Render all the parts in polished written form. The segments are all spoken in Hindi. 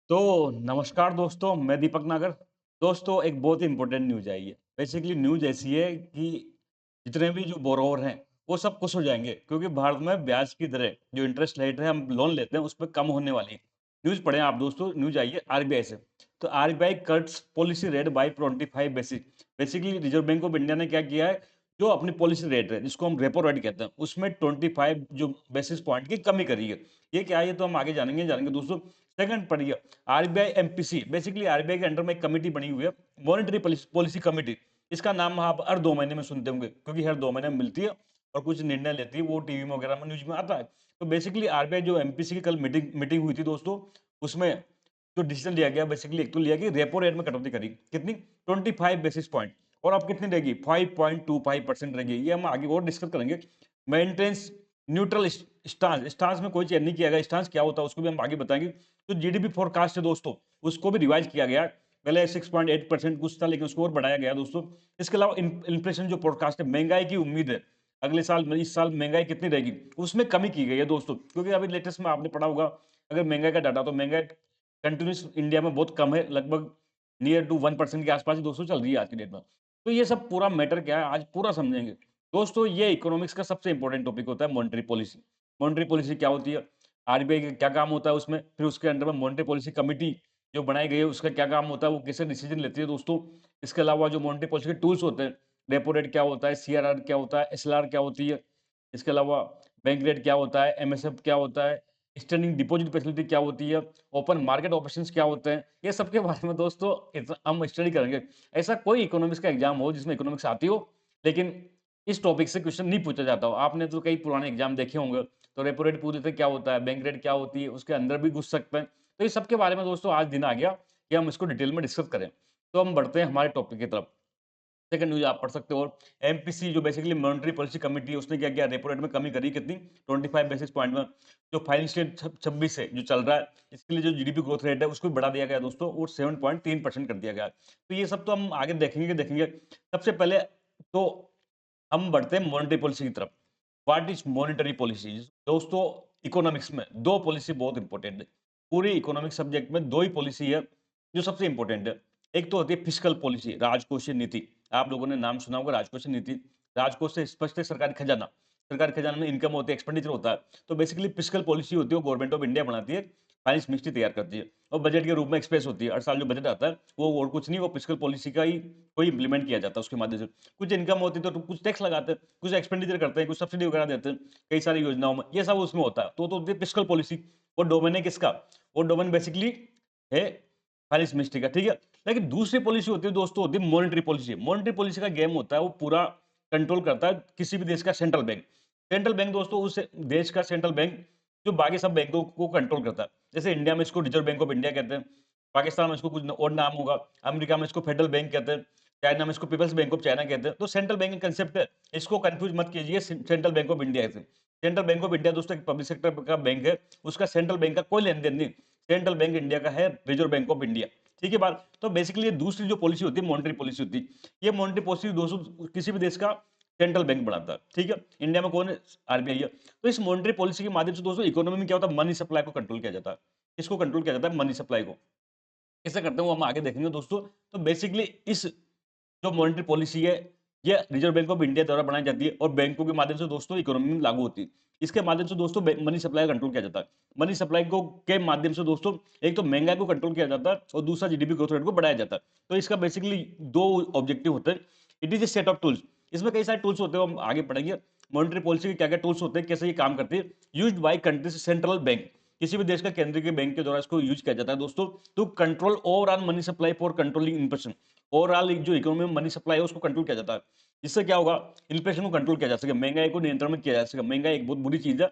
तो नमस्कार दोस्तों, मैं दीपक नागर। दोस्तों एक बहुत ही इम्पोर्टेंट न्यूज़ आई है। बेसिकली न्यूज़ ऐसी है कि जितने भी जो बोरोवर हैं, वो सब खुश हो जाएँगे क्योंकि भारत में ब्याज की दरें, जो इंटरेस्ट रेट है हम लोन लेते हैं, उसपे कम होने वाली है। न्यूज़ पढ़ें आप दोस्तों, न्यूज़ आई है आरबीआई से। तो RBI cuts policy rate by 25 basis. Basically reserve bank of India ने क्या किया है, जो अपनी पॉलिसी रेट है, जिसको हम रेपो रेट कहते हैं, उसमें 25 जो बेसिस पॉइंट की कमी करी है। ये क्या है, ये तो हम आगे जानेंगे दोस्तों। सेकंड पढ़िए, आरबीआई एमपीसी। बेसिकली आरबीआई के अंडर में एक कमिटी बनी हुई है, मॉनेटरी पॉलिसी कमिटी। इसका नाम आप हर 2 महीने में सुनते होंगे क्योंकि हर 2 महीने में मिलती है और कुछ निर्णय लेती है, वो टीवी में वगैरह में न्यूज़ में आता है। तो बेसिकली आरबीआई जो एमपीसी की कल मीटिंग मीटिंग हुई थी दोस्तों, उसमें जो डिसीजन लिया गया, बेसिकली एक तो लिया कि रेपो रेट में कटौती करी। कितनी? 25 बेसिस पॉइंट। और अब कितनी रहेगी? 5.25% रहेगी। ये हम आगे और डिस्कस करेंगे। Maintenance neutral stance. स्टांस में कोई चेंज नहीं किया गया। स्टांस क्या होता है उसको भी हम आगे बताएँगे। तो जीडीपी फोरकास्ट है दोस्तों, उसको भी रिवाइज़ किया गया। पहले 6.8% कुछ था, लेकिन उसको और बढ़ाया गया दोस्तों। इसके अलावा इन्फ्लेशन जो फोरकास्ट है, महँगाई की उम्मीद है, अगले साल इस साल महँगाई कितनी रहेगी, उसमें कमी की गई है दोस्तों। क्योंकि अभी लेटेस्ट में आपने पढ़ा होगा, अगर महँगाई का डाटा, तो महँगाई कंटीन्यूअस इंडिया में बहुत कम है, लगभग नियर टू 1% के आस-पास ही दोस्तों चल रही है आज की डेट में। तो ये सब पूरा मैटर क्या है, आज पूरा समझेंगे। दोस्तों ये इकोनॉमिक्स का सबसे इंपॉर्टेंट टॉपिक होता है मॉनेटरी पॉलिसी। मॉनेटरी पॉलिसी क्या होती है? आरबीआई का क्या काम होता है उसमें? फिर उसके अंडर में मॉनेटरी पॉलिसी कमिटी जो बनाई गई है, उसका क्या काम होता है? वो कैसे डिसीजन लेती है दोस्तों? इसके अलावा जो मॉनेटरी पॉलिसी के टूल्स होते हैं, रेपो रेट क्या होता है? सीआरआर क्या होता है? एसएलआर क्या होती है? इसके अलावा बैंक रेट क्या होता है? एमएसएफ क्या होता है? स्टैंडिंग डिपॉजिट फैसिलिटी क्या होती है? ओपन मार्केट ऑपरेशंस क्या होते हैं? ये सब के बारे में दोस्तों हम स्टडी करेंगे। ऐसा कोई इकोनॉमिक्स का एग्जाम हो जिसमें इकोनॉमिक्स आती हो, लेकिन इस टॉपिक से क्वेश्चन नहीं पूछा जाता हो। आपने तो कई पुराने एग्जाम देखे होंगे, तो रेपो रेट पूछ लेते हैं क्या होता है, बैंक रेट क्या होती है, उसके अंदर भी घुस सकते हैं। तो ये सब के बारे में दोस्तों आज दिन आ गया कि हम इसको डिटेल में डिस्कस करें। तो हम बढ़ते हैं हमारे टॉपिक की तरफ। सेकंड न्यूज़ आप पढ़ सकते हो। एमपीसी जो बेसिकली मॉनेटरी पॉलिसी कमिटी है, उसने क्या किया, रेपो रेट में कमी करी कितनी? 25 बेसिस पॉइंट में। जो फाइनेंशियल 26 है जो चल रहा है, इसके लिए जो जीडीपी ग्रोथ रेट है उसको भी बढ़ा दिया गया दोस्तों, और 7.3% कर दिया गया। तो ये सब तो हम आगे देखेंगे। सबसे पहले तो हम बढ़ते हैं मॉनेटरी पॉलिसी की तरफ। What is monetary policy? दोस्तों इकोनॉमिक्स में 2 पॉलिसी बहुत इंपॉर्टेंट है। पूरे इकोनॉमिक सब्जेक्ट में 2 ही पॉलिसी है जो सबसे इंपॉर्टेंट है। एक तो होती है फिस्कल पॉलिसी, राजकोषीय नीति। आप लोगों ने नाम सुना होगा राजकोषीय नीति। राजकोष से स्पष्ट है सरकारी खजाना। सरकारी खजाना में इनकम होती है, एक्सपेंडिचर होता है। तो बेसिकली फिस्कल पॉलिसी होती है, वो गवर्नमेंट ऑफ इंडिया बनाती है, फाइनेंस मिनिस्ट्री तैयार करती है और बजट के रूप में एक्सप्रेस होती है। हर साल जो बजट आता है वो और कुछ नहीं, वो फिस्कल पॉलिसी का ही कोई इंप्लीमेंट किया जाता है उसके माध्यम से। कुछ इनकम होती है तो कुछ टैक्स लगाते हैं, कुछ एक्सपेंडिचर करते हैं, कुछ सब्सिडी वगैरह देते हैं, कई सारी योजनाओं में, ये सब उसमें होता है। तो होती है फिस्कल पॉलिसी। वो डोमेन है किसका? वो डोमेन बेसिकली है फाइनेंस मिनिस्ट्री का, ठीक है? लेकिन दूसरी पॉलिसी होती है दोस्तों, होती है मॉनेटरी पॉलिसी। मॉनेटरी पॉलिसी का गेम होता है, वो पूरा कंट्रोल करता है किसी भी देश का सेंट्रल बैंक। सेंट्रल बैंक दोस्तों उस देश का सेंट्रल बैंक जो बाकी सब बैंकों को कंट्रोल करता है। जैसे इंडिया में इसको रिजर्व बैंक ऑफ इंडिया कहते हैं, पाकिस्तान में इसको कुछ और नाम होगा, अमेरिका में इसको फेडरल बैंक कहते हैं, चाइना में इसको पीपल्स बैंक ऑफ चाइना कहते हैं। तो सेंट्रल बैंक का कंसेप्ट है, इसको कंफ्यूज मत कीजिए सेंट्रल बैंक ऑफ इंडिया से। सेंट्रल बैंक ऑफ इंडिया दोस्तों एक पब्लिक सेक्टर का बैंक है, उसका सेंट्रल बैंक का कोई लेन-देन नहीं। सेंट्रल बैंक इंडिया का है रिजर्व बैंक ऑफ इंडिया। ठीक है बात? तो बेसिकली ये दूसरी जो पॉलिसी होती है मॉनेटरी पॉलिसी होती है। ये मॉनेटरी पॉलिसी दोस्तों किसी भी देश का सेंट्रल बैंक बनाता है, ठीक है? इंडिया में कौन है? आरबीआई है। तो इस मॉनेटरी पॉलिसी के माध्यम से दोस्तों इकोनॉमी में क्या होता है, मनी सप्लाई को कंट्रोल किया जाता है। किसको कंट्रोल किया जाता है? मनी सप्लाई को। कैसे करते हैं वो हम आगे देखेंगे दोस्तों। तो बेसिकली इस जो मॉनेटरी पॉलिसी है, ये रिजर्व बैंक ऑफ इंडिया द्वारा बनाई जाती है और बैंकों के माध्यम से दोस्तों इकोनॉमी में लागू होती है। इसके माध्यम से दोस्तों मनी सप्लाई कंट्रोल किया जाता है। मनी सप्लाई को के माध्यम से दोस्तों एक तो महंगाई को कंट्रोल किया जाता है और दूसरा जीडीपी ग्रोथ रेट को बढ़ाया जाता है। तो इसका बेसिकली 2 ऑब्जेक्टिव होते हैं। It is a set of tools. इसमें कई सारे टूल्स होते हैं, हम आगे पढ़ेंगे। मॉनेटरी पॉलिसी के क्या-क्या टूल्स होते हैं, कैसे ये काम करती है। Used by countries central bank. किसी भी देश का केंद्रीय बैंक के द्वारा इसको यूज़ किया जाता है दोस्तों, to control overall money supply for controlling inflation. Overall एक जो इकोनॉमी में मनी सप्लाई है उसको कंट्रोल किया जाता है। इससे क्या होगा, इन्फ्लेशन को कंट्रोल किया जा सके, महंगाई को नियंत्रण में किया जा सके। महंगाई एक बहुत बुरी चीज़ है।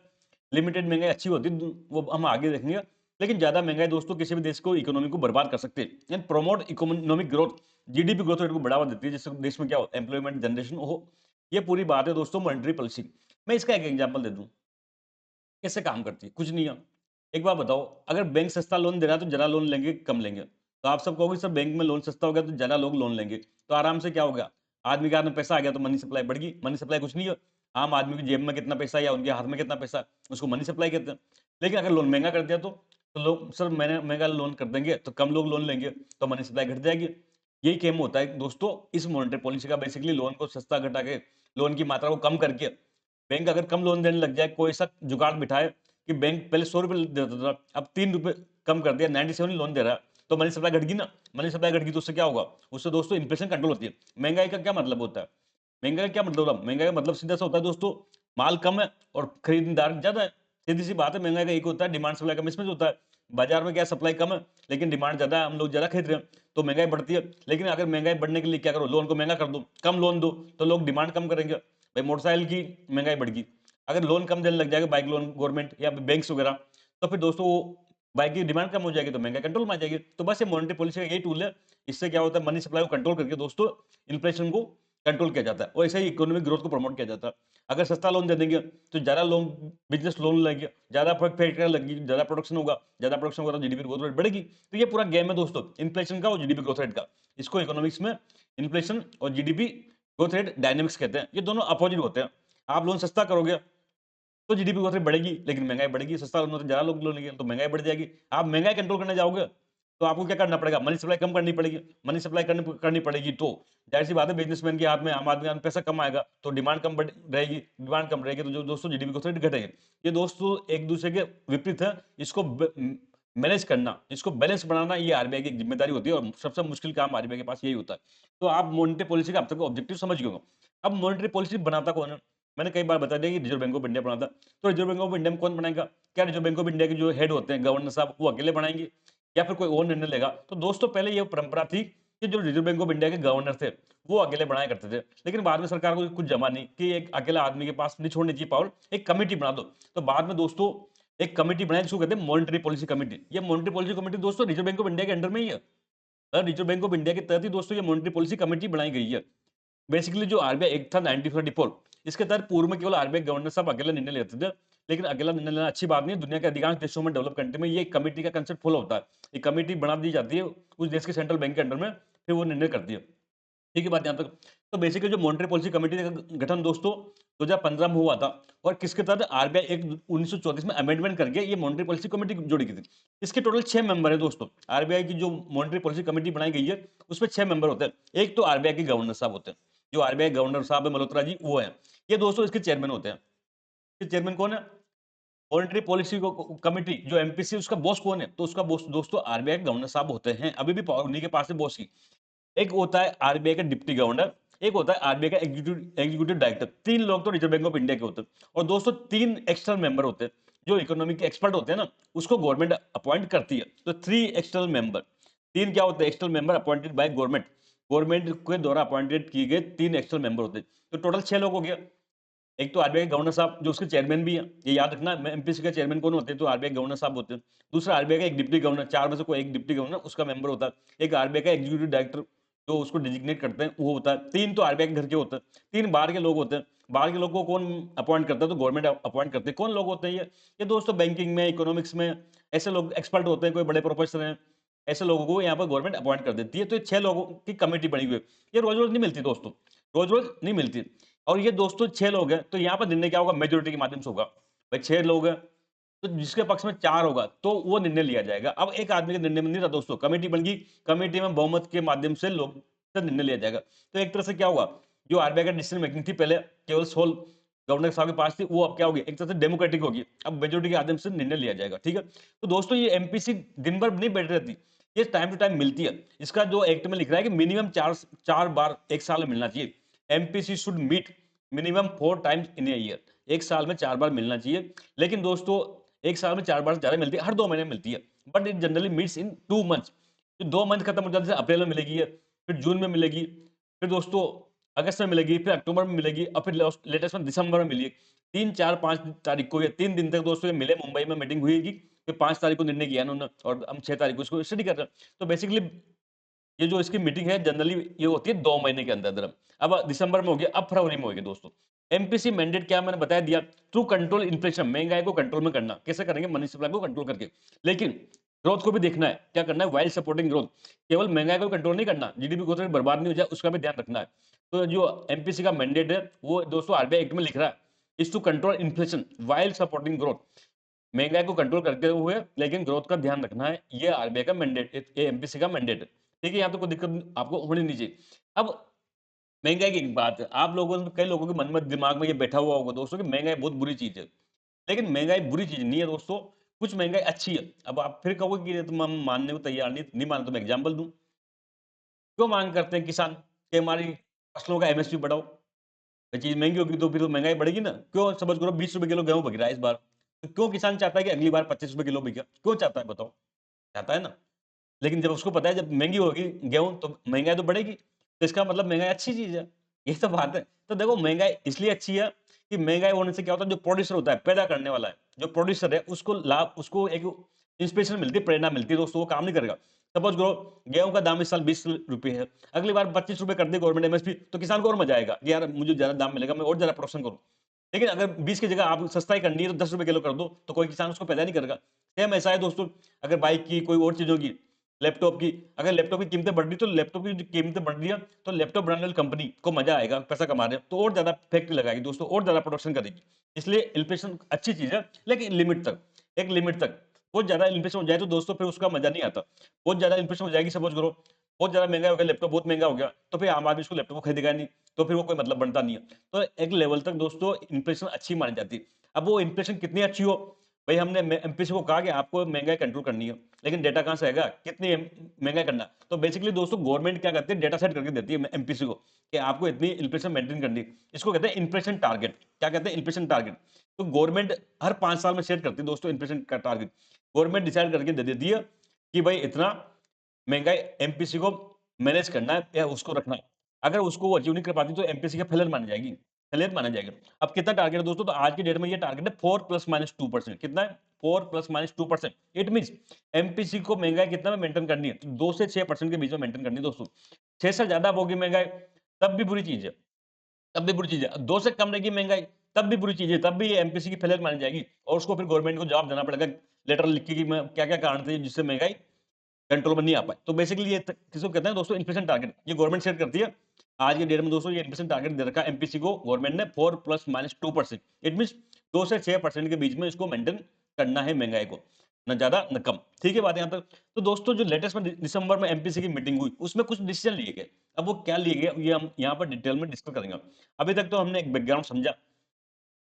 लिमिटेड महंगाई अच्छी होती है, वो हम आगे देखेंगे। लेकिन ज़्यादा महंगाई दोस्तों किसी भी देश को इकोनॉमी को बर्बाद कर सकती है। And promote economic growth, GDP growth rate को बढ़ावा देती है, जिससे देश में क्या हो, एम्प्लॉयमेंट जनरेशन हो। ये पूरी बात है दोस्तों मॉनेटरी पॉलिसी। मैं इसका एक एग्जांपल दे दूँ, कैसे काम करती है? कुछ नहीं है। एक बात बताओ, अगर बैंक सस्ता लोन दे रहा है तो ज़्यादा लोन लेंगे, कम लेंगे? तो आप सब कहोगे सर बैंक में लोन सस्ता हो गया तो ज़्यादा लोग लोन लेंगे। तो आराम से क्या हो गया? आदमी के हाथ में पैसा आ गया तो मनी सप्लाई बढ़ गई। मनी सप्लाई कुछ नहीं है। आम आदमी की जेब में कितना पैसा है या उनके हाथ में कितना पैसा है, उसको मनी सप्लाई कहते हैं। लेकिन अगर लोन महँगा कर दिया तो? तो लोग सर मैंने महँगा लोन कर देंगे, तो कम लोग लोन लेंगे, तो मनी सप्लाई घट जाएगी। यही गेम होता है दोस्तों इस मॉनेटरी पॉलिसी का बेसिकली लोन को सस्ता घटा के, लोन की मात्रा को कम करके, बैंक अगर कम लोन देने लग जाए, कोई ऐसा जुगाड़ बिठाए कि बैंक पहले ₹100 देता था, अब ₹3 कम कर दिया, 97 लोन दे रहा है, तो मनी सप्लाई घट गई ना। मनी सप्लाई घट गई तो उससे क्या होगा? उससे दोस्तों इन्फ्लेशन कंट्रोल होती है। महँगाई का क्या मतलब होता है? महँगाई का क्या मतलब होता है? महँगाई का मतलब सीधा-सा होता है दोस्तों, माल कम है और खरीदार ज़्यादा है। सीधी-सी बात है, महँगाई का एक होता है डिमांड सप्लाई का मिसमैच होता है। बाज़ार में क्या सप्लाई कम है, लेकिन डिमांड ज़्यादा है, हम लोग ज़्यादा खरीद रहे हैं, तो महँगाई बढ़ती है। लेकिन अगर महँगाई बढ़ने के लिए क्या करो, लोन को महँगा कर दो, कम लोन दो, तो लोग डिमांड कम करेंगे। भाई मोटरसाइकिल की महँगाई बढ़ गई, अगर लोन कम देने लग जाएगा बाइक लोन गवर्नमेंट या बैंक्स वगैरह, तो फिर दोस्तों वो बाइक की डिमांड कम हो जाएगी, तो महँगाई कंट्रोल में आ जाएगी। तो बस ये मॉनेटरी पॉलिसी का यही टूल है। इससे क्या होता है, मनी सप्लाई को कंट्रोल करके दोस्तों इन्फ्लेशन को कंट्रोल किया जाता है और ऐसे ही इकोनॉमिक ग्रोथ को प्रमोट किया जाता है। अगर सस्ता लोन दे देंगे, तो ज़्यादा लोन बिज़नेस लोन लेंगे, ज़्यादा फैक्ट्रियाँ लगेगी, ज़्यादा प्रोडक्शन होगा तो जीडीपी ग्रोथ रेट बढ़ेगी। तो ये पूरा गेम है दोस्तों इन्फ्लेशन का और जीडीपी ग्रोथ रेट का। इसको इकोनॉमिक्स में इन्फ्लेशन और जीडीपी ग्रोथ रेट डायनामिक्स कहते हैं। ये दोनों अपोजिट होते हैं। आप लोन सस्ता करोगे तो जीडीपी ग्रोथ रेट बढ़ेगी, लेकिन महँगाई बढ़ेगी। सस्ता लोन हो तो ज़्यादा लोग लोन लेंगे, तो महँगाई बढ़ जाएगी। आप महँगाई कंट्रोल करने जाओगे, तो आपको क्या करना पड़ेगा? मनी सप्लाई कम करनी पड़ेगी। मनी सप्लाई करनी करनी पड़ेगी तो ज़ाहिर-सी बात है बिज़नेसमैन के हाथ में, आम आदमी के हाथ में पैसा कम आएगा, तो डिमांड कम बढ़ रहेगी। डिमांड कम रहेगी तो जो दोस्तों जीडीपी ग्रोथ रेट घटेगी। ये दोस्तों एक-दूसरे के विपरीत है। इसको मैनेज करना, इसको बैलेंस बनाना ये आरबीआई की ज़िम्मेदारी होती है और सबसे मुश्किल काम आरबीआई के पास यही होता है। तो आप मॉनेटरी पॉलिसी का अब तक ऑब्जेक्टिव समझ गए हो। अब मॉनेटरी पॉलिसी बनाता कौन है? मैंने कई बार बता दिया कि रिज़र्व बैंक ऑफ इंडिया बनाता है। तो रिज़र्व बैंक ऑफ इंडिया में कौन बनाएगा? क्या रिज़र्व बैंक ऑफ इंडिया के जो हेड होते हैं गवर्नर साहब वो अकेले बनाएँगे या फिर कोई और निर्णय लेगा? तो दोस्तों पहले ये परंपरा थी कि जो रिज़र्व बैंक ऑफ इंडिया के गवर्नर थे, वो अकेले बनाया करते थे। लेकिन बाद में सरकार को कुछ जमा नहीं कि एक अकेला आदमी के पास नहीं छोड़नी चाहिए पावर, एक कमिटी बना दो। तो बाद में दोस्तों एक कमिटी बनाई जिसको कहते हैं मॉनेटरी पॉलिसी कमिटी। ये मॉनेटरी पॉलिसी कमिटी दोस्तों रिज़र्व बैंक ऑफ इंडिया के अंडर में ही है। रिज़र्व बैंक ऑफ इंडिया के तहत ही दोस्तों ये मॉनेटरी पॉलिसी कमिटी बनाई गई है। बेसिकली जो आरबीआई एक्ट था 1934 इसके तहत पूर्व में केवल आरबीआई गवर्नर साहब अकेले निर्णय लेते थे। लेकिन अकेला निर्णय लेना अच्छी बात नहीं है। दुनिया के अधिकांश देशों में डेवलप कंट्री में ये कमेटी का कंसेप्ट फॉलो होता है। ये कमेटी बना दी जाती है उस देश के सेंट्रल बैंक के अंडर में, फिर वो निर्णय करती है। ठीक है बात यहाँ तक। तो बेसिकली जो मॉनेटरी पॉलिसी कमेटी का गठन दोस्तों 2015 में हुआ था और किसके तहत आरबीआई एक्ट 1934 में अमेंडमेंट करके ये मॉनेटरी पॉलिसी कमेटी जोड़ी गई थी। इसके टोटल 6 मेंबर हैं दोस्तों। आरबीआई की जो मॉनेटरी पॉलिसी कमेटी बनाई गई है उसमें 6 मेंबर होते हैं। एक तो आरबीआई के गवर्नर साहब होते हैं। जो आरबीआई गवर्नर साहब है मल्होत्रा जी वो हैं। ये दोस्तों इसके चेयरमैन होते हैं। ये चेयरमैन कौन है? मॉनेटरी पॉलिसी को कमिटी जो एमपीसी उसका बॉस कौन है? तो उसका बॉस दोस्तों आरबीआई के गवर्नर साहब होते हैं। अभी भी पावर उन्हीं के पास है बॉस की। एक होता है आरबीआई का डिप्टी गवर्नर, एक होता है आरबीआई का एग्जीक्यूटिव एग्जीक्यूटिव डायरेक्टर। 3 लोग तो रिजर्व बैंक ऑफ इंडिया के होते हैं और दोस्तों 3 एक्सटर्नल मेंबर होते हैं। जो इकोनॉमिक के एक्सपर्ट होते हैं ना, उसको गवर्नमेंट अपॉइंट करती है। तो 3 एक्सटर्नल मेंबर, 3 क्या होते हैं? External member appointed by government. Government के द्वारा अपॉइंटेड किए गए 3 एक्सटर्नल मेंबर होते हैं। तो टोटल 6 लोग हो गए। एक तो आरबीआई गवर्नर साहब जो उसके चेयरमैन भी हैं, ये याद रखना एमपीसी का चेयरमैन कौन होते हैं? तो आरबीआई गवर्नर साहब होते हैं। दूसरा आरबीआई का एक डिप्टी गवर्नर, 4 में से कोई एक डिप्टी गवर्नर उसका मेंबर होता है। एक आरबीआई का एग्जीक्यूटिव डायरेक्टर जो उसको डेजिग्नेट करते हैं वो होता है। 3 तो आरबीआई के घर के होते हैं, 3 बाहर के लोग होते हैं। बाहर के लोगों को कौन अपॉइंट करता है? तो गवर्नमेंट अपॉइंट करती है। कौन लोग होते हैं ये? ये दोस्तों बैंकिंग में, इकोनॉमिक्स में ऐसे लोग एक्सपर्ट होते हैं, कोई बड़े प्रोफेसर हैं, ऐसे लोगों को यहाँ पर गवर्नमेंट अपॉइंट कर देती है। तो ये 6 लोगों की कमिटी बनी हुई है। ये रोज़-रोज़ नहीं मिलती दोस्तों, रोज़-रोज़ नहीं मिलती। और ये दोस्तों 6 लोग हैं, तो यहाँ पर निर्णय क्या होगा? मेजॉरिटी के माध्यम से होगा। भाई 6 लोग हैं, तो जिसके पक्ष में 4 होगा, तो वो निर्णय लिया जाएगा। अब एक आदमी के निर्णय में नहीं था दोस्तों, कमेटी बन गई, कमेटी में बहुमत के माध्यम से लोग से निर्णय लिया जाएगा। तो एक तरह से क्या हुआ? जो आरबीआई का डिसीजन मेकिंग थी पहले केवल सोल गवर्नर साहब के पास थी, वो अब क्या होगी? एक तरह से डेमोक्रेटिक होगी। अब मेजॉरिटी के माध्यम से निर्णय लिया जाएगा, ठीक है? तो दोस्तों ये एमपीसी दिन भर नहीं बैठी रहती, ये टाइम टू टाइम मिलती है। इसका जो एक्ट में लिख रहा है कि मिनिमम 4 बार 1 साल में मिलना चाहिए। MPC should meet minimum 4 times in a year. 1 साल में 4 बार मिलना चाहिए। लेकिन दोस्तों 1 साल में 4 बार से ज़्यादा मिलती है, हर 2 महीने में मिलती है। But it generally meets in 2 months. तो 2 मंथ खत्म हो जाने से अप्रैल में मिलेगी ये, फिर जून में मिलेगी, फिर दोस्तों अगस्त में मिलेगी, फिर अक्टूबर में मिलेगी और फिर लेटेस्ट में दिसंबर में मिली। 3, 4, 5 तारीख को ये 3 दिन तक दोस्तों ये मिले, मुंबई में मीटिंग हुई थी। फिर 5 तारीख को निर्णय किया इन्होंने और हम 6 तारीख को इसको स्टडी कर रहे हैं। तो बेसिकली ये जो इसकी मीटिंग है जनरली ये होती है 2 महीने के अंदर-अंदर। अब दिसंबर में हो गया, अब फरवरी में होगी दोस्तों। एमपीसी मैंडेट क्या मैंने बता दिया, टू कंट्रोल इन्फ्लेशन, महँगाई को कंट्रोल में करना। कैसे करेंगे? मनी सप्लाई को कंट्रोल करके। लेकिन ग्रोथ को भी देखना है, क्या करना है? While supporting growth. केवल महँगाई को कंट्रोल नहीं करना, जीडीपी ग्रोथ रेट बर्बाद नहीं हो जाए उसका भी ध्यान रखना है। तो जो एमपीसी का मैंडेट है वो दोस्तों आरबीआई एक्ट में लिख रहा है, is to control inflation while supporting growth. महँगाई को कंट्रोल करते हुए लेकिन ग्रोथ का ध्यान रखना है, ये आरबीआई का मैंडेट ये एमपीसी का मैंडेट है। ठीक है, यहाँ तो कोई दिक्कत आपको होनी नहीं चाहिए। अब महँगाई की एक बात है, आप लोगों में कई लोगों के मन में दिमाग में ये बैठा हुआ होगा दोस्तों कि महँगाई बहुत बुरी चीज़ है। लेकिन महँगाई बुरी चीज़ नहीं है दोस्तों, कुछ महँगाई अच्छी है। अब आप फिर कहोगे कि ये तो हम मानने को तैयार नहीं माने तो मैं एग्ज़ाम्पल दूँ। क्यों माँग करते हैं किसान कि हमारी फसलों का एमएसपी बढ़ाओ? ये चीज़ महँगी होगी तो फिर तो महँगाई बढ़ेगी ना। क्यों समझ करो ₹20 किलो गेहूँ बिक रहा है इस बार। तो क्यों किसान चाहता है कि अगली बार ₹25 किलो बिके? क्यों चाहता है बताओ? चाहता है ना। लेकिन जब उसको पता है जब महँगी होगी गेहूँ तो महँगाई तो बढ़ेगी। तो इसका मतलब महँगाई अच्छी चीज़ है। यही तो बात है। तो देखो महँगाई इसलिए अच्छी है कि महँगाई होने से क्या होता है जो प्रोड्यूसर होता है, पैदा करने वाला है, जो प्रोड्यूसर है उसको लाभ उसको एक इंस्पिरेशन मिलती है, प्रेरणा मिलती है दोस्तों वो काम नहीं करेगा। सपोज़ करो गेहूँ का दाम इस साल ₹20 है, अगली बार ₹25 कर दी गवर्नमेंट एमएसपी तो किसान को और मज़ा आएगा कि यार मुझे ज़्यादा दाम मिलेगा, मैं और ज़्यादा प्रोडक्शन करूँ। लेकिन अगर 20 की जगह आप सस्ता ही करनी है तो ₹10 किलो कर दो, तो कोई किसान उसको पैदा नहीं करेगा। सेम ऐसा है दोस्तों, अगर बाइक की, कोई और चीज़ों की, लैपटॉप की, अगर लैपटॉप की कीमतें बढ़ रही तो लैपटॉप की जो कीमतें बढ़ रही है, तो लैपटॉप बनाने वाली कंपनी को मज़ा आएगा, पैसा कमा रहे हैं, तो और ज़्यादा फैक्ट्री लगाएगी दोस्तों, और ज़्यादा प्रोडक्शन करेगी। इसलिए इन्फ्लेशन अच्छी चीज़ है, लेकिन लिमिट तक, एक लिमिट तक। बहुत ज़्यादा इन्फ्लेशन हो जाए तो दोस्तों फिर उसका मज़ा नहीं आता। बहुत ज़्यादा इन्फ्लेशन हो जाएगी सपोज़ करो, बहुत ज़्यादा महँगा हो गया, लैपटॉप बहुत महँगा हो गया, तो फिर आम आदमी उसको लैपटॉप को खरीदेगा नहीं, तो फिर वो कोई मतलब बनता नहीं है। तो एक लेवल तक दोस्तों इन्फ्लेशन अच्छी मानी जाती है। अब वो इन्फ्लेशन कितनी अच्छी हो, भई हमने एमपीसी को कहा कि आपको महँगाई कंट्रोल करनी है, लेकिन डेटा कहाँ से आएगा? कितनी महँगाई करना है? तो बेसिकली दोस्तों गवर्नमेंट क्या करती है डेटा सेट करके देती है एमपीसी को कि आपको इतनी इन्फ्लेशन मेंटेन करनी है। इसको कहते हैं इन्फ्लेशन टारगेट। क्या कहते हैं? Inflation target. तो गवर्नमेंट हर 5 साल में सेट करती है दोस्तों इन्फ्लेशन का टारगेट। गवर्नमेंट डिसाइड करके दे देती है कि भई इतना महँगाई एमपीसी को मैनेज करना है या उसको रखना है। अगर उसको वो अचीव नहीं कर पाती तो एमपीसी का फेलियर मानी जाएगी, फेलियर माना जाएगा। अब कितना टारगेट है दोस्तों? तो आज की डेट में ये टारगेट है 4 ± 2%। कितना है? 4 ± 2%। इट मीन्स एमपीसी को महँगाई कितना में मेंटेन करनी है? तो 2 से 6% के बीच में मेंटेन करनी है दोस्तों। 6 से ज़्यादा होगी महँगाई तब भी बुरी चीज़ है। तब भी बुरी चीज़ है। 2 से कम रहेगी महँगाई, तब भी बुरी चीज़ है, तब भी ये एमपीसी की फेलियर मानी जाएगी और उसको फिर गवर्नमेंट को जवाब देना पड़ेगा, लेटर लिख के कि मैं क्या-क्या कारण थे जिससे महँगाई कंट्रोल में नहीं आ पाए। तो बेसिकली ये किसको कहते हैं दोस्तों इन्फ्लेशन टारगेट, ये गवर्नमेंट सेट करती है। आज की डेट में दोस्तों ये इन्फ्लेशन टारगेट दे रखा है एमपीसी को गवर्नमेंट ने 4 ± 2%। इट मीन्स 2 से 6% के बीच में इसको मेंटेन करना है महँगाई को, ना ज़्यादा ना कम। ठीक है बात यहाँ तक? तो दोस्तों जो लेटेस्ट में दिसंबर में एमपीसी की मीटिंग हुई, उसमें कुछ डिसीजन लिए गए। अब वो क्या लिए गए ये हम यहाँ पर डिटेल में डिस्कस करेंगे। अभी तक तो हमने एक बैकग्राउंड समझा,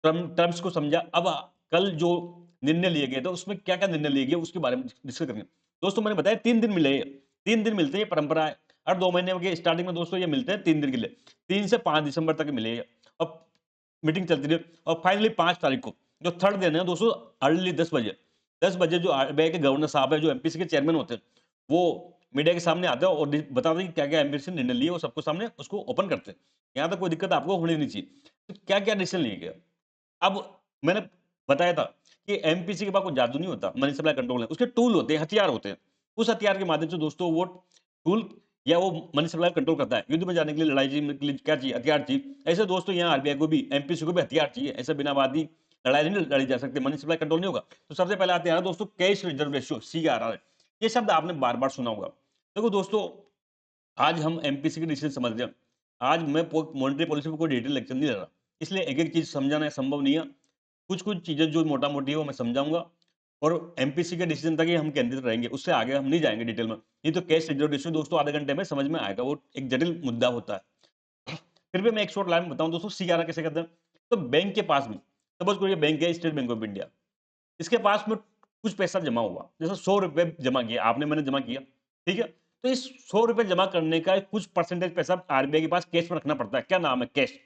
टर्म्स को समझा। अब कल जो निर्णय लिए गए थे, उसमें क्या-क्या निर्णय लिए गए, उसके बारे में डिस्कस करेंगे। दोस्तों मैंने बताया 3 दिन मिले, 3 दिन मिलते हैं, ये परंपरा है। हर 2 महीने के स्टार्टिंग में दोस्तों ये मिलते हैं 3 दिन के लिए। 3 से 5 दिसंबर तक मिले ये। अब मीटिंग चलती रही और फाइनली 5 तारीख को, जो थर्ड दिन है दोस्तों अर्ली 10 बजे, 10 बजे जो आरबीआई के गवर्नर साहब हैं, जो एमपीसी के चेयरमैन होते हैं, वो मीडिया के सामने आते हैं और बताते हैं कि क्या-क्या एमपीसी ने निर्णय लिए, वो सबको सामने उसको ओपन करते हैं। यहाँ तक कोई दिक्कत आपको होनी नहीं चाहिए। तो क्या-क्या डिसीजन लिए गए? अब मैंने बताया था कि एमपीसी के पास कोई जादू नहीं होता, मनी सप्लाई कंट्रोल है। उसके टूल होते हैं, हथियार होते हैं। उस हथियार के माध्यम से दोस्तों वो टूल या वो मनी सप्लाई कंट्रोल करता है। युद्ध में जाने के लिए, लड़ाई जीतने के लिए क्या चाहिए? हथियार चाहिए। ऐसे दोस्तों यहाँ आरबीआई को भी, एमपीसी को भी हथियार चाहिए। ऐसे बिना वादी लड़ाई नहीं लड़ी जा सकती, मनी सप्लाई कंट्रोल नहीं होगा। तो सबसे पहला हथियार है दोस्तों कैश रिजर्व रेशियो सीआरआर। ये शब्द आपने बार-बार सुना होगा। देखो दोस्तों, आज हम एमपीसी के डिसीजन समझ रहे हैं। आज मैं मॉनेटरी पॉलिसी पे कोई डिटेल लेक्चर नहीं ले रहा। इसलिए एक-एक चीज़ समझाना संभव नहीं है। कुछ-कुछ चीज़ें जो मोटा-मोटी है वो मैं समझाऊँगा और एमपीसी के डिसीजन तक ही हम केंद्रित रहेंगे, उससे आगे हम नहीं जाएँगे डिटेल में। नहीं तो कैश रिजर्व रेशियो दोस्तों आधे घंटे में समझ में आएगा, वो एक जटिल मुद्दा होता है। फिर भी मैं एक शॉर्ट लाइन में बताऊँ दोस्तों सीआरआर कैसे करते हैं? तो बैंक के पास में सपोज़ करिए बैंक है स्टेट बैंक ऑफ इंडिया, इसके पास में कुछ पैसा जमा हुआ, जैसे ₹100 जमा किया, आपने मैंने जमा किया, ठीक है? तो इस ₹100 जमा करने का कुछ परसेंटेज पैसा आरबीआई के पास कैश में रखना पड़ता है। क्या नाम है? कैश,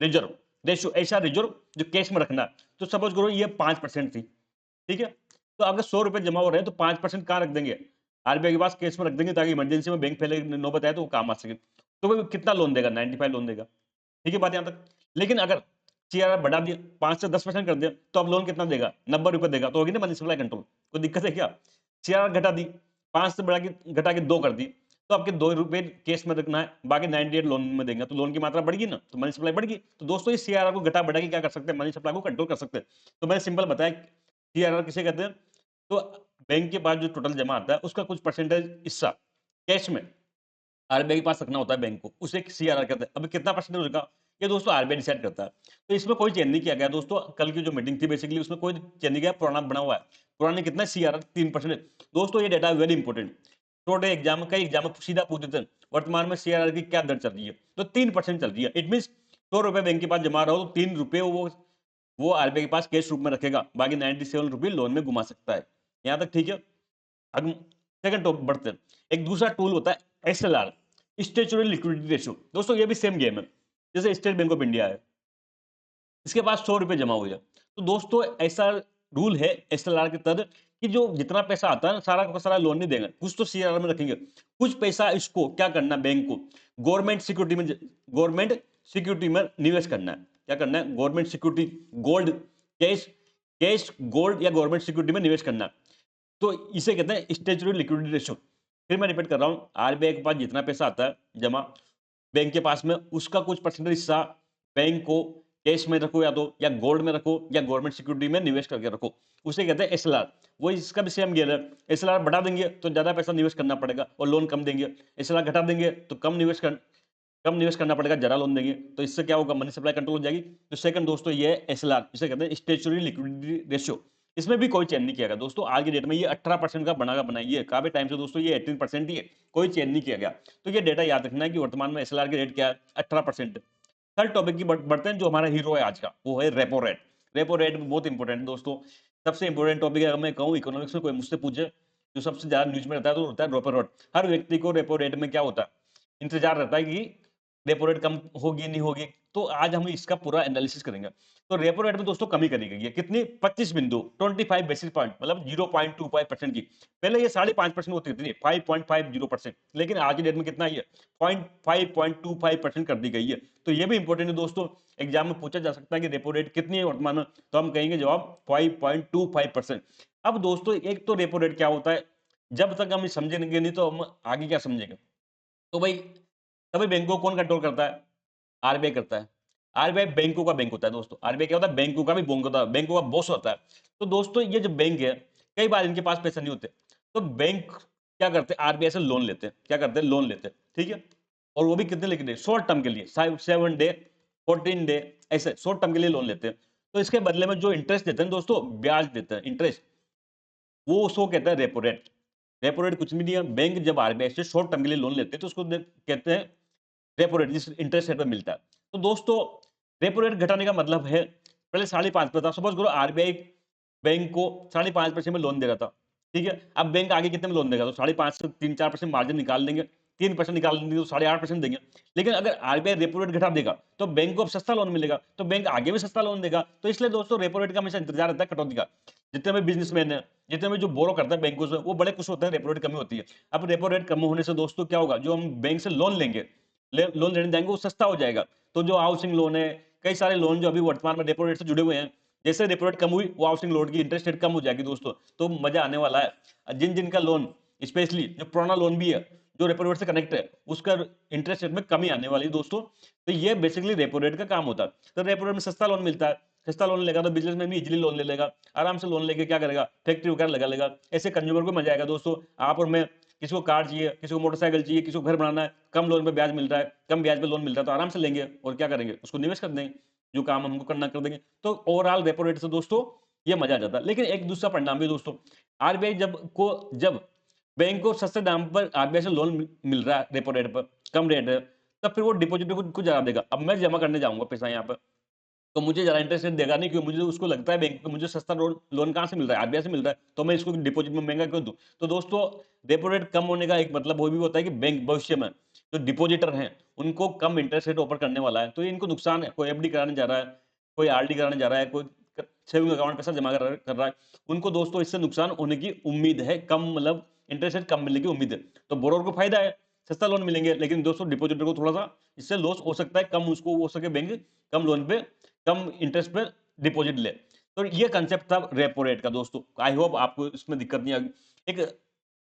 रिज़र्व, रेशियो ऐसा रिज़र्व जो कैश में रखना है। तो सपोज़ करो ये 5% थी, ठीक है? तो अगर ₹100 जमा हो रहे हैं तो 5% कहाँ रख देंगे? आरबीआई के पास कैश में रख देंगे ताकि इमरजेंसी में बैंक पहले नौबत आए तो वो काम आ सके। तो वो कितना लोन देगा? 95 लोन देगा। ठीक है बात यहाँ तक? लेकिन अगर सीआरआर बढ़ा दिया 5 से 10% कर दिया, तो अब लोन कितना देगा? ₹90 देगा, तो होगी ना मनी सप्लाई कंट्रोल। कोई दिक्कत है क्या? सीआरआर घटा दी, 5 से बढ़ा के घटा के 2 कर दी, तो आपके ₹2 कैश में रखना है, बाकी 98 लोन में देंगे, तो लोन की मात्रा बढ़ गई ना, तो मनी सप्लाई बढ़ गई। तो दोस्तों इस सीआरआर को घटा-बढ़ा के क्या कर सकते हैं? मनी सप्लाई को कंट्रोल कर सकते हैं। तो मैंने सिंपल बताया सीआरआर किसे कहते हैं? तो बैंक के पास जो टोटल जमा आता है, उसका कुछ परसेंटेज हिस्सा कैश में आरबीआई के पास रखना होता है बैंक को, उसे सीआरआर कहते हैं। अब कितना परसेंटेज होगा? ये दोस्तों आरबीआई डिसाइड करता है। तो इसमें कोई चेंज नहीं किया गया दोस्तों। कल की जो मीटिंग थी बेसिकली उसमें कोई चेंज नहीं किया, पुराना बना हुआ है। पुराने कितना सीआर 3%। दोस्तों ये डेटा वेरी इंपॉर्टेंट। छोटे एग्जाम में, कई एग्जाम में सीधा पूछ देते हैं वर्तमान में सीआर की क्या दर चल रही है, तो 3% चल रही है। इट मीन 100 रुपए बैंक के पास जमा रहो तो 3 रुपए वो आरबीआई के पास कैश रूप में रखेगा, बाकी 97 रुपए लोन में घुमा सकता है। यहाँ तक ठीक है। अब सेकंड टॉप बढ़ते हैं। एक दूसरा टूल होता है एसएलआर, स्टेचुअरी लिक्विडिटी रेशियो। दोस्तों ये भी सेम गेम है, जैसे स्टेट बैंक ऑफ इंडिया है, इसके पास 100 रुपए जमा हुए हैं। तो दोस्तों ऐसा रूल है एसएलआर के तहत कि जो जितना पैसा आता है ना, सारा का सारा लोन नहीं देंगे, कुछ तो सीआर में रखेंगे, कुछ पैसा इसको क्या करना है, बैंक को गवर्नमेंट सिक्योरिटी में निवेश करना है। क्या करना है? Government security, gold, cash cash gold या गवर्नमेंट सिक्योरिटी में निवेश करना है। तो इसे कहते हैं स्टेचुअरी लिक्विडिटी रेशियो। फिर मैं रिपीट कर रहा हूं, आरबीआई के पास जितना पैसा आता है जमा बैंक के पास में, उसका कुछ परसेंटेज हिस्सा बैंक को कैश में रखो, या गोल्ड में रखो, या गवर्नमेंट सिक्योरिटी में निवेश करके रखो, उसे कहते हैं एसएलआर। वो इसका भी सेम गेम है। एसएलआर बढ़ा देंगे तो ज्यादा पैसा निवेश करना पड़ेगा और लोन कम देंगे, एसएलआर घटा देंगे तो कम निवेश करना पड़ेगा, जरा लोन देंगे, तो इससे क्या होगा, मनी सप्लाई कंट्रोल हो जाएगी। तो सेकंड दोस्तों ये एसएलआर, इसे कहते हैं स्टेचुअरी लिक्विडिटी रेशियो। इसमें भी कोई चेंज नहीं किया गया दोस्तों। आज की डेट में ये 18% का बनाइए, काफी टाइम से दोस्तों ये 18% ही है, कोई चेंज नहीं किया गया। तो ये डेटा याद रखना है कि वर्तमान में एसएलआर की रेट क्या है, 18%। थर्ड टॉपिक की बढ़ते हैं, जो हमारा हीरो है आज का, वो है रेपो रेट। रेपो रेट बहुत इंपॉर्टेंट है दोस्तों। सबसे इंपॉर्टेंट टॉपिक है, अगर मैं कहूँ इकोनॉमिक्स में कोई मुझसे पूछे जो सबसे ज्यादा न्यूज में रहता है तो होता है रेपो रेट। हर व्यक्ति को रेपो रेट में क्या होता है, इंतजार रहता है कि रेपो रेट कम होगी नहीं होगी। तो आज हम इसका पूरा एनालिसिस करेंगे। तो रेपो रेट में दोस्तों कमी करी गई है कितनी, 25 बिंदु, 25 बेसिस पॉइंट, मतलब 0.25% की। पहले ये 5.5% होती थी, 5.50%, लेकिन आज की डेट में कितना है, 5.25% कर दी गई है। तो ये भी इंपॉर्टेंट है दोस्तों, एग्जाम में पूछा जा सकता है कि रेपो रेट कितनी है वर्तमान में, तो हम कहेंगे जवाब 5.25%। अब दोस्तों एक तो रेपो रेट क्या होता है, जब तक हम समझेंगे नहीं तो हम आगे क्या समझेंगे। तो भाई तभी बैंकों को कौन कंट्रोल करता है, आरबीआई करता है। आरबीआई बैंकों का बैंक होता है दोस्तों। आरबीआई क्या होता है, बैंकों का भी बैंक होता है, बैंकों का बॉस होता है। तो दोस्तों ये जो बैंक है, कई बार इनके पास पैसे नहीं होते, तो बैंक क्या करते हैं, आरबीआई से लोन लेते हैं। क्या करते हैं, लोन लेते हैं, ठीक है। और वो भी कितने लेके, शॉर्ट टर्म के लिए, 7 डे, 14 डे, ऐसे शॉर्ट टर्म के लिए लोन लेते हैं। तो इसके बदले में जो इंटरेस्ट देते हैं दोस्तों, ब्याज देते हैं, इंटरेस्ट, वो उसको कहता है रेपो रेट। रेपो रेट कुछ भी नहीं है, बैंक जब आरबीआई से शॉर्ट टर्म के लिए लोन लेते हैं तो उसको कहते हैं रेपो रेट, जिस इंटरेस्ट रेट पे मिलता है। तो दोस्तों रेपो रेट घटाने का मतलब है, पहले 5.5 पे था, सपोज करो आरबीआई बैंक को 5.5% में लोन दे रहा था, ठीक है। अब बैंक आगे कितने में लोन देगा, तो 5.5 से 3-4% मार्जिन निकाल लेंगे, 3% निकाल लेंगे तो 8.5% देंगे। लेकिन अगर आरबीआई रेपो रेट घटा देगा तो बैंक को अब सस्ता लोन मिलेगा, तो बैंक आगे भी सस्ता लोन देगा। तो इसलिए दोस्तों रेपो रेट का हमेशा इंतजार रहता है कटौती का। जितने भी बिजनेसमैन है, जितने भी जो बोरो करते हैं बैंकों से, वो बड़े खुश होते हैं रेपो रेट कमी होती है। अब रेपो रेट कम होने से दोस्तों क्या होगा, जो हम बैंक से लोन लेंगे, लोन लेने जाएंगे, वो सस्ता हो जाएगा। तो जो हाउसिंग लोन है, कई सारे लोन जो अभी वर्तमान में रेपो रेट से जुड़े हुए हैं, जैसे रेपो रेट कम हुई, वो हाउसिंग लोन की इंटरेस्ट रेट कम हो जाएगी दोस्तों। तो मजा आने वाला है। जिन जिनका लोन, स्पेशली जो पुराना लोन भी है, जो रेपो रेट से कनेक्ट है, उसका इंटरेस्ट रेट में कमी आने वाली है दोस्तों। तो ये बेसिकली रेपो रेट का काम होता है। तो रेपो रेट में सस्ता लोन मिलता है, सस्ता लोन लेगा तो बिजनेसमैन भी इजीली लोन ले लेगा, आराम से लोन लेके क्या करेगा, फैक्ट्री वगैरह लगा लेगा। ऐसे कंज्यूमर को मजा आएगा दोस्तों। आप और मैं, किसी को कार चाहिए, किसी को मोटरसाइकिल चाहिए, किसी को घर बनाना है, कम लोन पे ब्याज मिल रहा है, कम ब्याज पे लोन मिल रहा है, तो आराम से लेंगे और क्या करेंगे, उसको निवेश कर देंगे, जो काम हमको करना कर देंगे। तो ओवरऑल रेपो रेट से दोस्तों ये मजा आ जाता है। लेकिन एक दूसरा परिणाम भी दोस्तों, आरबीआई जब बैंक को सस्ते दाम पर आरबीआई से लोन मिल रहा है, रेपो रेट पर कम रेट है, तब फिर वो डिपॉजिट को ज्यादा देगा। अब मैं जमा करने जाऊंगा पैसा यहाँ पर, तो मुझे ज़्यादा इंटरेस्ट रेट देगा नहीं, क्योंकि मुझे उसको लगता है बैंक को मुझे सस्ता लोन कहाँ से मिल रहा है, आरबीआई से मिल रहा है, तो मैं इसको डिपॉजिट में महंगा क्यों दूं। तो दोस्तों रेपो रेट कम होने का एक मतलब वो भी होता है कि बैंक भविष्य में जो डिपॉजिटर हैं उनको कम इंटरेस्ट रेट ऑफर करने वाला है, तो ये इनको नुकसान है। कोई एफडी कराने जा रहा है, कोई आरडी कराने जा रहा है, कोई सेविंग अकाउंट पैसा जमा कर रहा है, उनको दोस्तों इससे नुकसान होने की उम्मीद है, कम मतलब इंटरेस्ट रेट कम मिलने की उम्मीद है। तो बोरोवर को फायदा है, सस्ता लोन मिलेंगे, लेकिन दोस्तों डिपॉजिटर को थोड़ा सा इससे लॉस हो सकता है, कम उसको हो सके बैंक कम लोन पे कम इंटरेस्ट पे डिपॉजिट ले। तो ये कंसेप्ट था रेपो रेट का दोस्तों। आई होप आपको इसमें दिक्कत नहीं आएगी। एक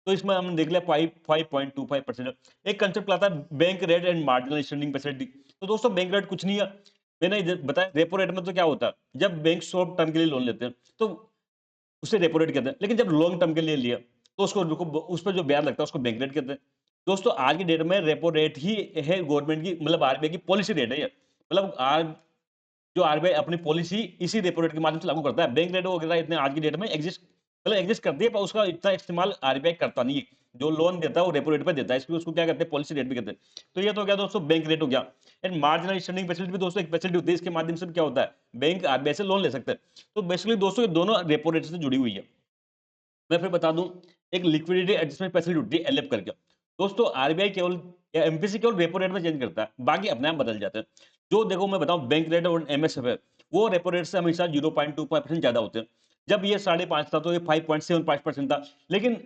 तो इसमें हमने देख लिया 5.25%। एक कंसेप्ट लाता है bank rate and marginal standing facility. तो दोस्तों बैंक रेट कुछ नहीं है, मैंने इधर बताया। रेपो रेट में तो क्या होता है, जब बैंक शॉर्ट टर्म के लिए लोन लेते हैं तो उसे रेपो रेट कहते हैं, लेकिन जब लॉन्ग टर्म के लिए लिया तो उसको उस पर जो ब्याज लगता है उसको बैंक रेट कहते हैं। दोस्तों आज की डेट में रेपो रेट ही है गवर्नमेंट की, मतलब आरबीआई की पॉलिसी रेट है ये। मतलब जो आरबीआई अपनी पॉलिसी इसी रेपो रेट के माध्यम से लागू करता है। बैंक रेट वगैरह इतने आज की डेट में एग्जिस्ट करती है, पर उसका इतना इस्तेमाल आरबीआई करता नहीं है। जो लोन देता है वो रेपो रेट पे देता है, इसलिए उसको क्या कहते हैं, पॉलिसी रेट भी कहते हैं। तो ये तो हो गया दोस्तों बैंक रेट हो गया। एंड मार्जिनल स्टैंडिंग फैसिलिटी भी दोस्तों एक फैसिलिटी होती है, इसके माध्यम से भी क्या होता है, बैंक आरबीआई से लोन ले सकते हैं। तो बेसिकली दोस्तों ये दोनों रेपो रेट से जुड़ी हुई है। मैं फिर बता दूं, एक लिक्विडिटी एडजस्टमेंट फैसिलिटी होती है एलएफ करके। दोस्तों आरबीआई केवल या एमपीसी केवल रेपो रेट में चेंज करता है, बाकी अपने आप बदल जाते हैं। जो देखो मैं बताऊं, बैंक रेट और एमएसएफ है, वो रेपो रेट से हमेशा 0.25% ज्यादा होते हैं। जब ये 5.5 था तो ये 5.75% था, लेकिन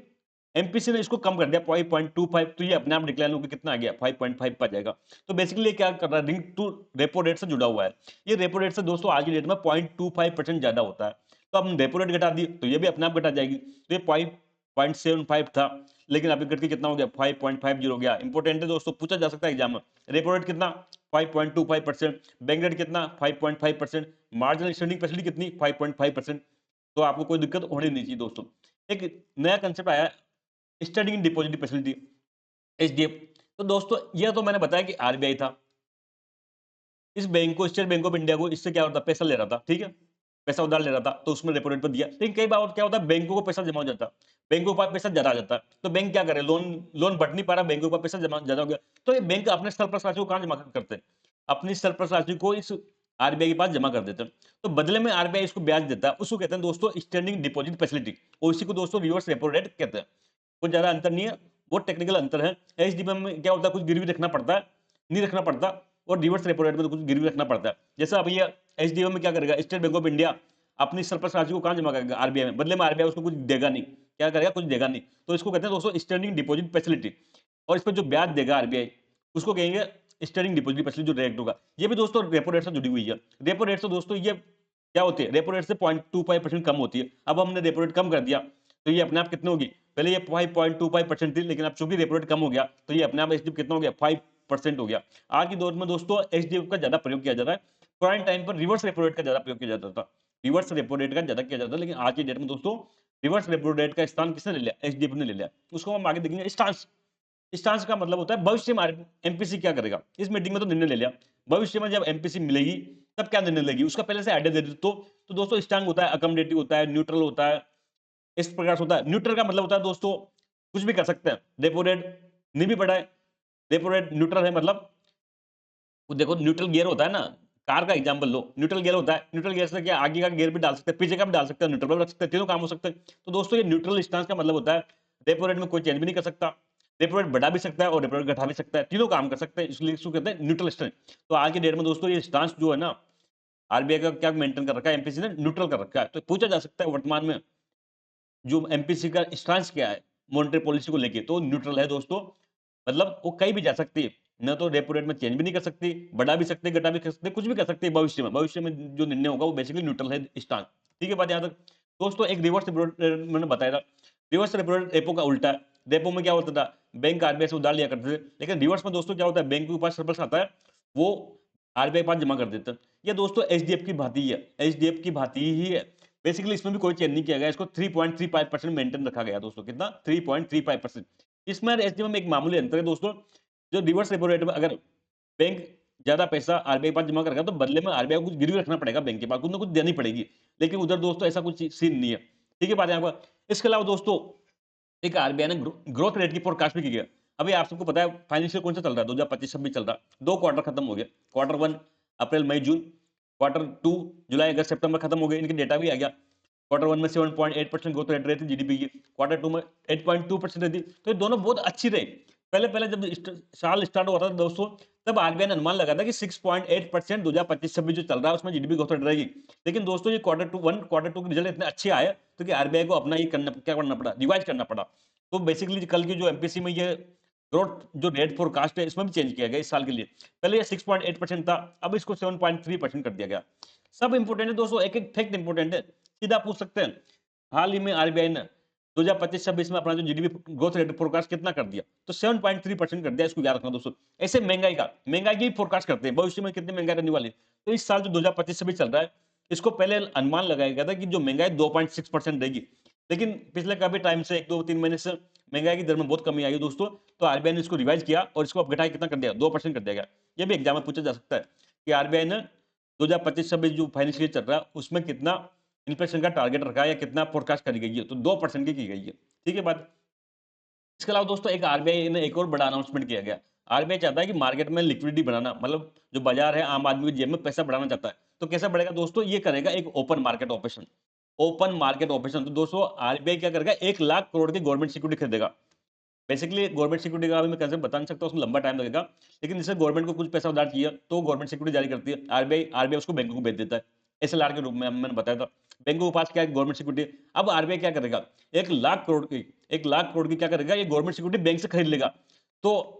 एमपीसी ने इसको कम कर दिया 5.25, तो ये अपने आप डिक्लाइन होकर कितना आ गया, 5.5 पर जाएगा। तो बेसिकली ये क्या कर रहा है, रिंग टू रेपो रेट से जुड़ा हुआ है। ये रेपो रेट से दोस्तों आज की डेट में 0.25% ज्यादा होता है। तो अब रेपो रेट घटा दी तो ये भी अपने आप घटा जाएगी। तो ये 5.75 था, लेकिन अभी घट के कितना हो गया, 5.50 हो गया। इंपॉर्टेंट है दोस्तों, पूछा जा सकता है एग्जाम में। रेपो रेट कितना, 5.25%। बैंक रेट कितना, 5.5%। मार्जिनल स्टैंडिंग फैसिलिटी कितनी, 5.5%। तो आपको कोई दिक्कत होनी नहीं चाहिए दोस्तों। एक नया कंसेप्ट आया, स्टैंडिंग डिपॉजिट फैसिलिटी, एसडीएफ। तो दोस्तों ये तो मैंने बताया कि आरबीआई था, इस बैंक को, स्टेट बैंक ऑफ इंडिया को, इससे क्या होता, पैसा ले रहा था, ठीक है, पैसा उधार ले रहा था, तो उसमें रेपो रेट पर दिया। लेकिन कई बार क्या होता है, बैंकों को पैसा जमा हो जाता है, बैंकों के पास पैसा ज्यादा आ जाता है, तो बैंक क्या करे, लोन लोन बढ़ नहीं पा रहा, बैंकों के पास पैसा जमा ज्यादा हो गया, तो ये बैंक अपने सरप्लस राशि को कहां जमा करते हैं, अपनी सरप्लस राशि को इस आरबीआई के पास जमा कर देते हैं। तो बदले में आरबीआई इसको ब्याज देता है, उसको कहते हैं दोस्तों स्टैंडिंग डिपॉजिट फैसिलिटी, और इसी को दोस्तों रिवर्स रेपो रेट कहते हैं। कुछ ज्यादा अंतर नहीं है, वो टेक्निकल अंतर है। एचडीएफ में क्या होता है, कुछ गिरवी रखना पड़ता है, नहीं रखना पड़ता, और रिवर्स रेपो रेट में तो कुछ गिरवी रखना पड़ता है। जैसे अब ये एचडीएफ में क्या करेगा, स्टेट बैंक ऑफ इंडिया अपनी सरप्लस राशि को कहां जमा करेगा, आरबीआई में, बदले में आरबीआई उसको कुछ देगा नहीं, क्या करेगा, कुछ देगा नहीं। तो इसको कहते हैं दोस्तों स्टैंडिंग डिपॉजिट फैसिलिटी, और इस पर जो ब्याज देगा आरबीआई उसको कहेंगे स्टैंडिंग डिपॉजिट फैसिलिटी, जो रेट होगा। ये भी दोस्तों रेपो रेट से जुड़ी हुई है। रेपो रेट से दोस्तों ये क्या होती है, रेपो रेट से 0.25% कम होती है। अब हमने रेपो रेट कम कर दिया, तो ये अपने आप कितने होगी, पहले ये 5.25% थी, लेकिन अब चूंकि रेपो रेट कम हो गया, तो ये अपने आप एचडीएफ कितना हो गया, 5% हो गया। आज के दौर में दोस्तों एचडीएफ का ज्यादा प्रयोग किया जाता है, पुराने टाइम पर रिवर्स रेपो रेट का ज्यादा प्रयोग किया जाता था, रिवर्स रेपो रेट का ज्यादा किया जाता है। लेकिन आज की डेट में दोस्तों रिवर्स रेपो रेट का स्थान किसने ले लिया, एचडीएफ ने ले लिया। उसको हम आगे देखेंगे। स्टांस, स्टांस का मतलब होता है भविष्य में एमपीसी क्या करेगा। इस मीटिंग में तो निर्णय ले लिया, भविष्य में जब एमपीसी मिलेगी तब क्या निर्णय लेगी, उसका पहले से आइडिया दे दे। तो दोस्तों स्टांग होता है, अकोमोडेटिव होता है, न्यूट्रल होता है, इस प्रकार से होता है। न्यूट्रल का मतलब होता है दोस्तों कुछ भी कर सकते हैं, रेपो रेट नहीं भी बढ़ाए, रेपो रेट न्यूट्रल है, मतलब वो देखो न्यूट्रल गियर होता है ना, कार का एग्जांपल लो, न्यूट्रल गियर होता है, न्यूट्रल गियर से क्या आगे का गियर भी डाल सकते हैं, पीछे का भी डाल सकते हैं, न्यूट्रल भी रख सकते हैं, तीनों काम हो सकते हैं। तो दोस्तों ये न्यूट्रल स्टांस का मतलब होता है रेपो रेट में कोई चेंज भी नहीं कर सकता, रेपो रेट बढ़ा भी सकता है और रेपो रेट घटा भी सकता है, तीनों काम कर सकते हैं, इसलिए इसको कहते हैं न्यूट्रल स्टांस। तो आज की डेट में दोस्तों ये स्टांस जो है ना, आरबीआई का क्या मेंटेन कर रखा है, एमपीसी ने न्यूट्रल कर रखा है। तो पूछा जा सकता है वर्तमान में जो एमपीसी का स्टांस क्या है मॉनेटरी पॉलिसी को लेके, तो न्यूट्रल है दोस्तों। मतलब वो कहीं भी जा सकती है, न तो रेपो रेट में चेंज भी नहीं कर सकती, बढ़ा भी सकते, घटा भी कर सकते, कुछ भी कर सकते हैं। भविष्य में जो निर्णय होगा वो बेसिकली न्यूट्रल है स्टांस। ठीक है बात यहाँ तक। दोस्तों एक रिवर्स रेपो रेट मैंने बताया था, रिवर्स रेपो रेट रेपो का उल्टा है। रेपो में क्या होता था, बैंक आरबीआई से उधार लिया करते थे, लेकिन रिवर्स में दोस्तों क्या होता है, बैंक के पास सरप्लस आता है, वो आरबीआई के पास जमा कर देते हैं। ये दोस्तों एचडीएफ की भांति ही है, एचडीएफ की भांति ही है। बेसिकली इसमें भी कोई चेंज नहीं किया गया, इसको 3.35% मेंटेन रखा गया दोस्तों, कितना, 3.35%। इसमें एचडीएफ में एक मामूली अंतर है दोस्तों, जो रिवर्स रेपो रेट में अगर बैंक ज्यादा पैसा आरबीआई के पास जमा करेगा, तो बदले में आरबीआई को कुछ गिरवी रखना पड़ेगा, बैंक के पास कुछ ना कुछ देनी पड़ेगी। लेकिन उधर दोस्तों ऐसा कुछ सीन नहीं है। ठीक है बात यहाँ पर। इसके अलावा दोस्तों एक आरबीआई ने ग्रोथ रेट की फोरकास्ट भी की है। अभी आप सबको पता है फाइनेंशियल कौन सा चल रहा है, 2025-26 चल रहा है, 2 क्वार्टर खत्म हो गए, क्वार्टर 1 अप्रैल मई जून, क्वार्टर 2 जुलाई अगस्त सितंबर खत्म हो गए, इनके डेटा भी आ गया। क्वार्टर 1 में 7.8% ग्रोथ रेट रही थी जीडीपी की, क्वार्टर 2 में 8.2% रही थी। तो ये दोनों बहुत अच्छी रही। पहले पहले जब साल स्टार्ट हुआ था दोस्तों, तब आरबीआई ने अनुमान लगा था कि 6.8% 2025-26 जो चल रहा है उसमें जीडीपी ग्रोथ रेट रहेगी। लेकिन दोस्तों ये क्वार्टर टू के रिजल्ट इतने अच्छे आए, तो कि आरबीआई को अपना ये करना पड़ा, रिवाइज करना पड़ा। तो बेसिकली कल की जो एमपीसी में ये ग्रोथ जो रेट फोरकास्ट है, इसमें भी चेंज किया गया इस साल के लिए। पहले ये 6.8% था, अब इसको 7.3% कर दिया गया। सब इंपोर्टेंट है दोस्तों, एक एक फैक्ट इंपोर्टेंट है, सीधा पूछ सकते हैं। हाल ही में आरबीआई ने 2025-26 में अपना जो जीडीपी ग्रोथ रेट फोरकास्ट कितना कर दिया, तो 7.3% कर दिया। इसको याद रखना दोस्तों। ऐसे महंगाई की फोरकास्ट करते हैं, भविष्य में कितनी महंगाई रहने वाली है। तो इस साल जो 2025-26 चल रहा है, इसको पहले अनुमान लगाया गया था कि जो महंगाई 2.6% रहेगी, लेकिन पिछले काफी टाइम से 1-2-3 महीने से महंगाई की दर में बहुत कमी आई है दोस्तों। तो आरबीआई ने इसको रिवाइज किया और इसको अब घटाया, कितना कर दिया, 2% कर दिया गया। ये भी एग्जाम में पूछा जा सकता है कि आरबीआई ने 2025-26 जो फाइनेंशियल ईयर चल रहा है उसमें कितना इन्फ्लेशन का टारगेट रखा है या कितना फोरकास्ट करी गई है, तो 2% की गई है। ठीक है बात। इसके अलावा दोस्तों एक आरबीआई ने एक और बड़ा अनाउंसमेंट किया गया। आरबीआई चाहता है कि मार्केट में लिक्विडिटी बढ़ाना, मतलब जो बाजार है आम आदमी की जेब में पैसा बढ़ाना चाहता है। तो कैसे बढ़ेगा दोस्तों, ये करेगा एक open market operation. Open market operation, तो दोस्तों आरबीआई क्या करेगा, 1 लाख करोड़ की गवर्नमेंट सिक्योरिटी खरीदेगा। बेसिकली गवर्नमेंट सिक्योरिटी का अभी मैं कैसे बता नहीं सकता, उसमें लंबा टाइम लगेगा। लेकिन जैसे गवर्नमेंट को कुछ पैसा उधार चाहिए तो गवर्नमेंट सिक्योरिटी जारी करती है, आरबीआई आरबीआई उसको बैंकों को भेज देता है एसएलआर के रूप में। मैंने बताया था बैंकों के पास क्या है, गवर्नमेंट सिक्योरिटी। अब आरबीआई क्या करेगा, 1 लाख करोड़ की 1 लाख करोड़ की क्या करेगा, ये गवर्नमेंट सिक्योरिटी बैंक से खरीद लेगा। तो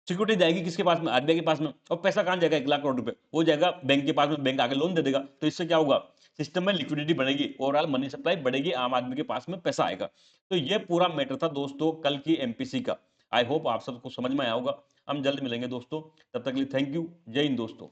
सिक्योरिटी जाएगी किसके पास में, आरबीआई के पास में। और पैसा कहाँ जाएगा, 1 लाख करोड़ रुपए वो जाएगा बैंक के पास में, बैंक आगे लोन दे देगा। तो इससे क्या होगा, सिस्टम में लिक्विडिटी बढ़ेगी, ओवरऑल मनी सप्लाई बढ़ेगी, आम आदमी के पास में पैसा आएगा। तो ये पूरा मैटर था दोस्तों कल की एमपीसी का। आई होप आप सबको समझ में आया होगा। हम जल्द मिलेंगे दोस्तों, तब तक के लिए थैंक यू। जय हिंद दोस्तों।